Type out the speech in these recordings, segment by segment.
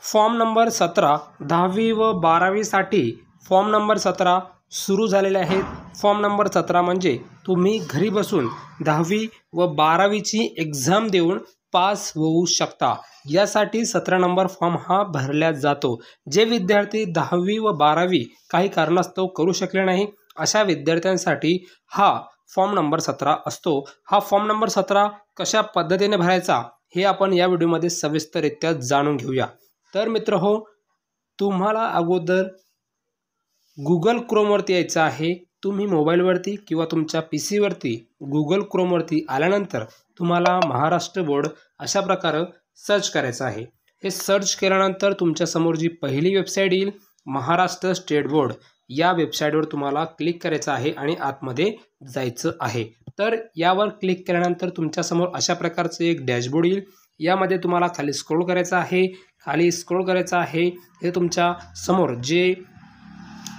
Form number 17 10वी व 12वीसाठी form number 17 सुरू झालेले आहेत। फॉर्म नंबर 17 म्हणजे तुम्ही घरी बसून 10वी व 12वीची एक्झाम देऊन पास होऊ शकता। यासाठी 17 नंबर फॉर्म हा भरला जातो। जे विद्यार्थी 10वी व 12वी काही कारणास्तव करू शकले नाही अशा विद्यार्थ्यांसाठी हा फॉर्म नंबर 17 असतो। हा फॉर्म नंबर 17 कशा पद्धतीने भरायचा हे आपण या व्हिडिओमध्ये सविस्तररित्या जाणून घेऊया। तर मित्रहो, तुम्हाला अगोदर गूगल क्रोमवरती यायचं आहे। तुम्ही मोबाईलवरती किंवा तुमच्या पीसीवरती गूगल क्रोमवरती आल्यानंतर तुम्हाला महाराष्ट्र बोर्ड अशा प्रकारे सर्च करायचं आहे। हे सर्च केल्यानंतर तुमच्यासमोर जी पहिली वेबसाईट येईल महाराष्ट्र स्टेट बोर्ड, या वेबसाईटवर तुम्हाला क्लिक करायचं आहे आणि आतमध्ये जायचं आहे। तर यावर क्लिक केल्यानंतर तुमच्यासमोर अशा प्रकारचे एक डॅशबोर्ड येईल। यामध्ये तुम्हाला खाली स्क्रॉल करायचं आहे। खाली स्क्रॉल करायचं आहे। हे तुमच्या समोर जे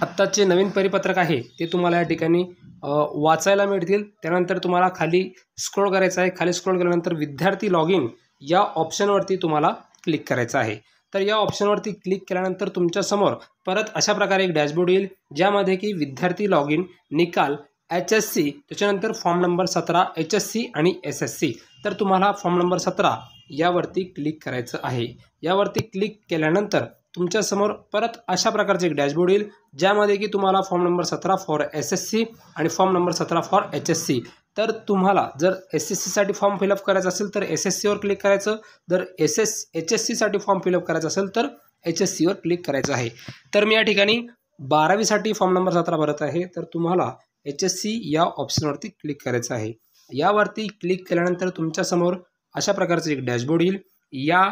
आत्ताचे नवीन परिपत्रक आहे ते तुम्हाला या ठिकाणी वाचायला मिळतील। त्यानंतर तुम्हाला खाली स्क्रॉल करायचं आहे। खाली स्क्रॉल केल्यानंतर विद्यार्थी लॉग इन या ऑप्शनवरती तुम्हाला क्लिक करायचं आहे। तर या ऑप्शनवरती क्लिक केल्यानंतर तुमच्यासमोर परत अशा प्रकारे एक डॅशबोर्ड येईल, ज्यामध्ये की विद्यार्थी लॉग इन, निकाल, HSC, त्याच्यानंतर फॉर्म नंबर 17 HSC आणि SSC। तर तुम्हाला फॉर्म नंबर 17 यावरती क्लिक करायचं आहे। यावरती क्लिक केल्यानंतर तुमच्यासमोर परत अशा प्रकारचे एक डॅशबोर्ड येईल, ज्यामध्ये की तुम्हाला फॉर्म नंबर 17 फॉर SSC आणि फॉर्म नंबर 17 फॉर HSC। तर तुम्हाला जर SSC साठी फॉर्म फिलअप करायचा असेल तर SSC वर क्लिक करायचं, जर HSC साठी फॉर्म फिलअप करायचा असेल तर HSC वर क्लिक करायचं आहे। तर मी या ठिकाणी 12वीसाठी फॉर्म नंबर 17 भरत आहे, तर तुम्हाला HSC या ऑप्शनवरती क्लिक करायचं आहे। यावरती क्लिक केल्यानंतर तुमच्यासमोर अशा प्रकारचे एक डॅशबोर्ड येईल। या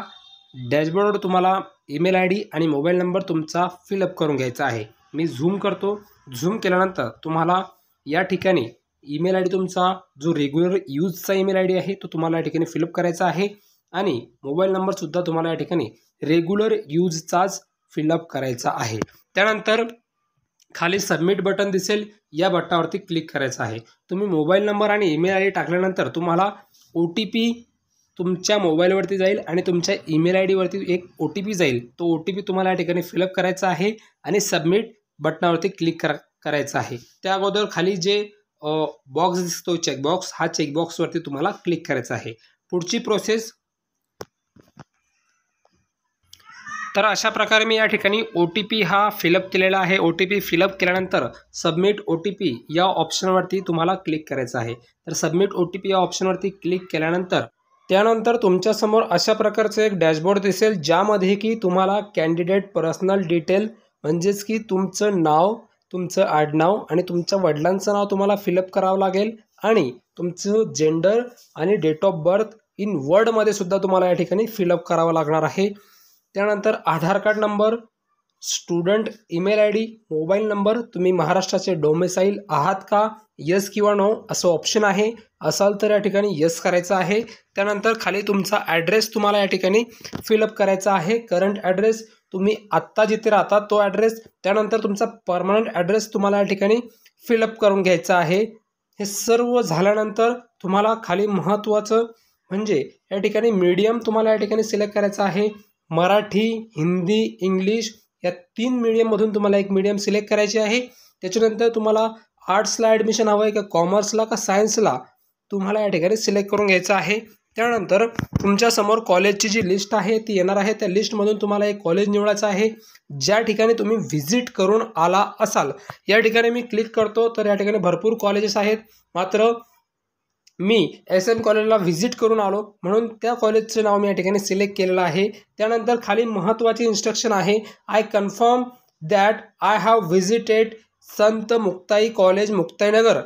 डॅशबोर्डवर तुम्हाला ईमेल ID आणि मोबाईल नंबर तुमचा फिलअप करून घ्यायचा आहे। मी झूम करतो। झूम केल्यानंतर तुम्हाला या ठिकाणी ईमेल ID तुमचा जो रेग्युलर यूजचा ईमेल ID आहे तो तुम्हाला या ठिकाणी फिलअप करायचा आहे आणि मोबाईल नंबरसुद्धा तुम्हाला या ठिकाणी रेग्युलर यूजचाच फिलअप करायचा आहे। त्यानंतर खाली सबमिट बटन दिसेल, या बटनावरती क्लिक करायचं आहे। तुम्ही मोबाईल नंबर आणि ईमेल ID टाकल्यानंतर तुम्हाला OTP तुमच्या मोबाईलवरती जाईल आणि तुमच्या ईमेल ID वरती एक OTP जाईल। तो OTP तुम्हाला या ठिकाणी फिलअप करायचा आहे आणि सबमिट बटनावरती क्लिक करायचं आहे। त्या अगोदर खाली जे बॉक्स दिसतो चेकबॉक्स, हा चेकबॉक्सवरती तुम्हाला क्लिक करायचं आहे। पुढची प्रोसेस, तर अशा प्रकारे मी या ठिकाणी OTP हा फिलअप केलेला आहे। OTP फिलअप केल्यानंतर सबमिट OTP या ऑप्शनवरती तुम्हाला क्लिक करायचं आहे। तर सबमिट OTP या ऑप्शनवरती क्लिक केल्यानंतर त्यानंतर तुमच्यासमोर अशा प्रकारचं एक डॅशबोर्ड दिसेल, ज्यामध्ये की तुम्हाला कॅन्डिडेट पर्सनल डिटेल म्हणजेच की तुमचं नाव, तुमचं आडनाव आणि तुमच्या वडिलांचं नाव तुम्हाला फिलअप करावं लागेल आणि तुमचं जेंडर आणि डेट ऑफ बर्थ इन वर्डमध्ये सुद्धा तुम्हाला या ठिकाणी फिलअप करावं लागणार आहे। त्यानंतर Aadhaar card number, student email ID, mobile number, तुम्ही महाराष्ट्राचे डोमेसाईल आहात का, यस किंवा नो असं ऑप्शन आहे। असाल तर या ठिकाणी यस करायचं आहे। त्यानंतर खाली तुमचा ॲड्रेस तुम्हाला या ठिकाणी फिलअप करायचा आहे। करंट ॲड्रेस, तुम्ही आत्ता जिथे राहतात तो ॲड्रेस, त्यानंतर तुमचा परमनंट ॲड्रेस तुम्हाला या ठिकाणी फिलअप करून घ्यायचा आहे। हे सर्व झाल्यानंतर तुम्हाला खाली महत्त्वाचं म्हणजे या ठिकाणी मीडियम तुम्हाला या ठिकाणी सिलेक्ट करायचा आहे। मराठी, हिंदी, इंग्लिश या 3 मीडियममधून तुम्हाला एक मीडियम सिलेक्ट करायची आहे। त्याच्यानंतर तुम्हाला आर्ट्सला ॲडमिशन हवं आहे का कॉमर्सला का सायन्सला तुम्हाला या ठिकाणी सिलेक्ट करून घ्यायचं आहे। त्यानंतर तुमच्यासमोर कॉलेजची जी लिस्ट आहे ती येणार आहे। त्या लिस्टमधून तुम्हाला एक कॉलेज निवडायचं आहे ज्या ठिकाणी तुम्ही व्हिजिट करून आला असाल। या ठिकाणी मी क्लिक करतो, तर या ठिकाणी भरपूर कॉलेजेस आहेत, मात्र मी SM कॉलेजला व्हिजिट करून आलो म्हणून त्या कॉलेजचं नाव मी या ठिकाणी सिलेक्ट केलेलं आहे। त्यानंतर खाली महत्त्वाची इन्स्ट्रक्शन आहे, I confirm that I have visited Sant Muktai college Muktainagar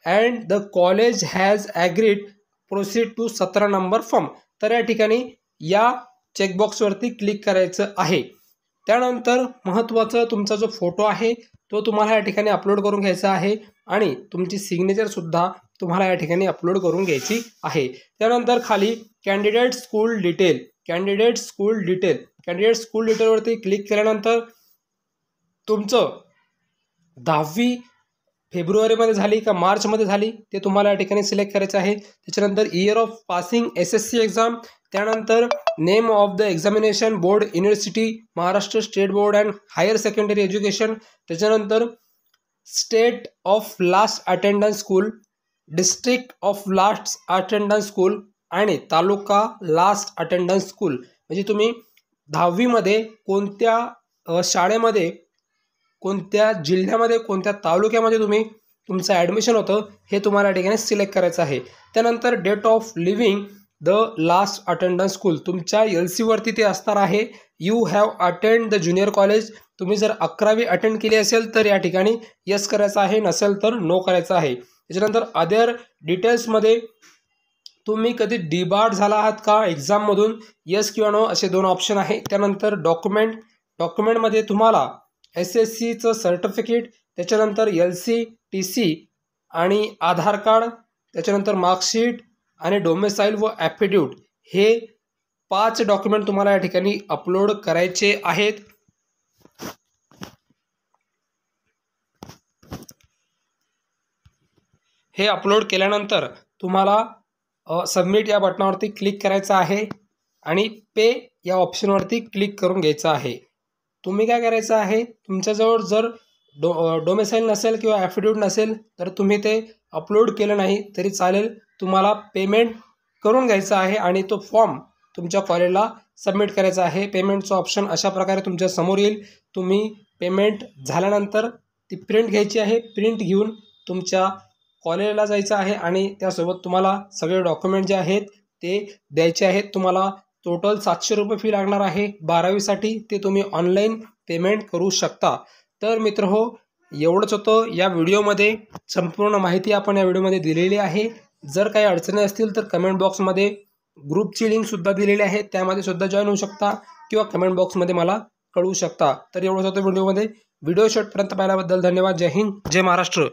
and the college has agreed proceed to 17 number form. तर या ठिकाणी या चेकबॉक्सवरती क्लिक करायचं आहे। त्यानंतर महत्त्वाचं तुमचा जो फोटो आहे तो तुम्हाला या ठिकाणी अपलोड करून घ्यायचा आहे आणि तुमची सिग्नेचरसुद्धा तुम्हाला या ठिकाणी अपलोड करून घ्यायची आहे। त्यानंतर खाली candidate school detail, candidate school डिटेलवरती क्लिक केल्यानंतर तुमचं 10वी फेब्रुवारीमध्ये झाली का मार्चमध्ये झाली ते तुम्हाला या ठिकाणी सिलेक्ट करायचं आहे। त्याच्यानंतर year of passing SSC exam त्यानंतर name of the examination board university Maharashtra state board and higher secondary education, त्याच्यानंतर state of last attendance school, district of last attendance school आणि तालुका लास्ट अटेंडन्स स्कूल. म्हणजे तुम्ही 10वीमध्ये कोणत्या शाळेमध्ये, कोणत्या जिल्ह्यामध्ये, कोणत्या तालुक्यामध्ये तुमचं ॲडमिशन होतं हे तुम्हाला या ठिकाणी सिलेक्ट करायचं आहे. त्यानंतर date of leaving the last attendance school, तुमच्या LCवरती ते असणार आहे. You have attend the junior college, तुम्ही जर 11वी अटेंड केली असेल तर या ठिकाणी यस करायचं आहे, नसेल तर नो करायचं आहे. त्याच्यानंतर अदर डिटेल्समध्ये तुम्ही कधी डिबार्ड झाला आहात का एक्झाममधून, यस किंवा नो असे 2 ऑप्शन आहे. त्यानंतर डॉक्युमेंटमध्ये तुम्हाला SSCचं सर्टिफिकेट, त्याच्यानंतर LC, TC आणि आधार कार्ड, त्याच्यानंतर मार्कशीट आणि डोमेसाईल व ॲफिड्यूट हे 5 डॉक्युमेंट तुम्हाला या ठिकाणी अपलोड करायचे आहेत. हे अपलोड केल्यानंतर तुम्हाला सबमिट या बटनावरती क्लिक करायचं आहे आणि पे या ऑप्शनवरती क्लिक करून घ्यायचं आहे. तुम्ही काय करायचं आहे, तुमच्याजवळ जर डोमेसाईल नसेल किंवा ॲफिड्यूट नसेल तर तुम्ही ते अपलोड केलं नाही तरी चालेल. तुम्हाला पेमेंट करून घ्यायचं आहे आणि तो फॉर्म तुमच्या कॉलेजला सबमिट करायचा आहे. पेमेंटचं ऑप्शन अशा प्रकारे तुमच्या समोर येईल. तुम्ही पेमेंट झाल्यानंतर ती प्रिंट घ्यायची आहे. प्रिंट घेऊन तुमच्या कॉलेजला जायचं आहे आणि त्यासोबत तुम्हाला सगळे डॉक्युमेंट जे आहेत ते द्यायचे आहेत. तुम्हाला टोटल 700 रुपये फी लागणार आहे 12वीसाठी, ते तुम्ही ऑनलाईन पेमेंट करू शकता. तर मित्रहो, एवढंच होतं या व्हिडिओमध्ये. संपूर्ण माहिती आपण या व्हिडिओमध्ये दिलेली आहे. जर काही अडचणी असतील तर कमेंट बॉक्समध्ये ग्रुपची लिंकसुद्धा दिलेली आहे, त्यामध्ये सुद्धा जॉईन होऊ शकता किंवा कमेंट बॉक्समध्ये मला कळवू शकता. तर एवढंच होतं व्हिडिओमध्ये. व्हिडिओ शेवटपर्यंत पाहिल्याबद्दल धन्यवाद. जय हिंद, जय महाराष्ट्र.